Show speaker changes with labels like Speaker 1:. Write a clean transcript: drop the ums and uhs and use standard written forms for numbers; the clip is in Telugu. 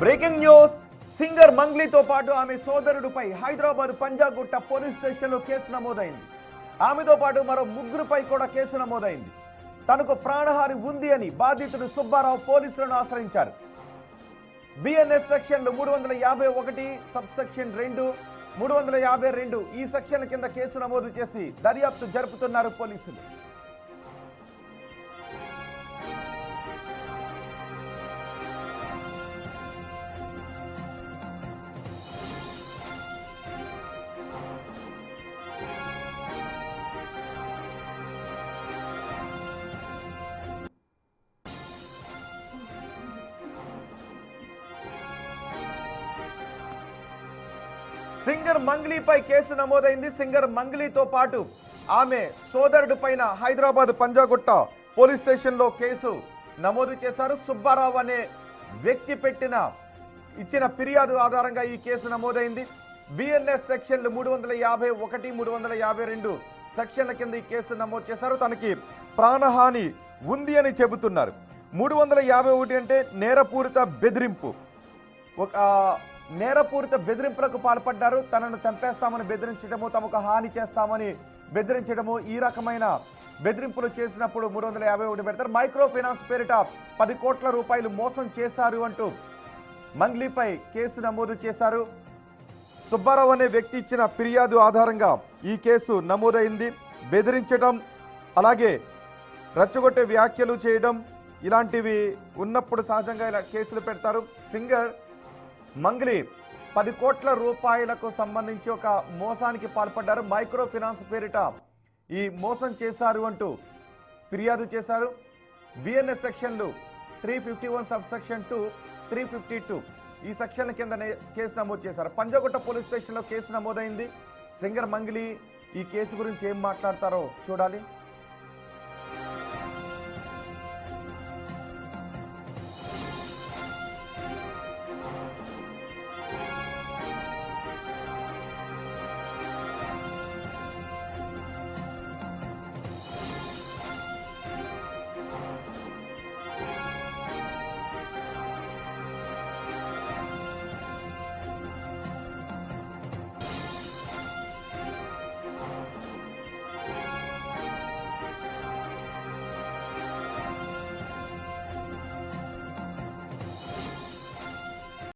Speaker 1: Breaking news. సింగర్ మంగ్లీతో పాటు ఆమె సోదరుడిపై హైదరాబాద్ పంజాగుట్ట పోలీస్ స్టేషన్లో కేసు నమోదైంది. ఆమెతో పాటు మరో ముగ్గురుపై కూడా కేసు నమోదైంది. తనకు ప్రాణహాని ఉంది అని బాధితుడు సుబ్బారావు పోలీసులను ఆశ్రయించారు. బిఎన్ఎస్ సెక్షన్లు 351 సబ్ సెక్షన్ 2, 352 ఈ సెక్షన్ల కింద కేసు నమోదు చేసి దర్యాప్తు జరుపుతున్నారు పోలీసులు. సింగర్ మంగ్లీపై కేసు నమోదైంది. సింగర్ మంగ్లీతో పాటు ఆమె సోదరుడి పైన హైదరాబాద్ పంజాగుట్ట పోలీస్ స్టేషన్లో కేసు నమోదు చేశారు. సుబ్బారావు అనే వ్యక్తి ఇచ్చిన ఫిర్యాదు ఆధారంగా ఈ కేసు నమోదైంది. బిఎన్ఎస్ సెక్షన్లు 351, 352 సెక్షన్ల కింద ఈ కేసు నమోదు చేశారు. తనకి ప్రాణహాని ఉంది అని చెబుతున్నారు. 351 అంటే నేరపూరిత బెదిరింపు. నేరపూరిత బెదిరింపులకు పాల్పడ్డారు. తనను చంపేస్తామని బెదిరించడము, తమకు హాని చేస్తామని బెదిరించడము, ఈ రకమైన బెదిరింపులు చేసినప్పుడు 351 పెడతారు. మైక్రో ఫైనాన్స్ పేరిట 10 కోట్ల రూపాయలు మోసం చేశారు అంటూ మంగ్లీపై కేసు నమోదు చేశారు. సుబ్బారావు అనే వ్యక్తి ఇచ్చిన ఫిర్యాదు ఆధారంగా ఈ కేసు నమోదైంది. బెదిరించడం, అలాగే రెచ్చగొట్టే వ్యాఖ్యలు చేయడం ఇలాంటివి ఉన్నప్పుడు సహజంగా ఇలా కేసులు పెడతారు. సింగర్ మంగ్లీ 10 కోట్ల రూపాయలకు సంబంధించి ఒక మోసానికి పాల్పడ్డారు. మైక్రో ఫైనాన్స్ పేరిట ఈ మోసం చేశారు అంటూ ఫిర్యాదు చేశారు. బిఎన్ఎస్ సెక్షన్లు 351 సబ్ సెక్షన్ 2, 352 ఈ సెక్షన్ల కింద కేసు నమోదు చేశారు. పంజాగుట్ట పోలీస్ స్టేషన్లో కేసు నమోదైంది. సింగర్ మంగ్లీ ఈ కేసు గురించి ఏం మాట్లాడతారో చూడాలి.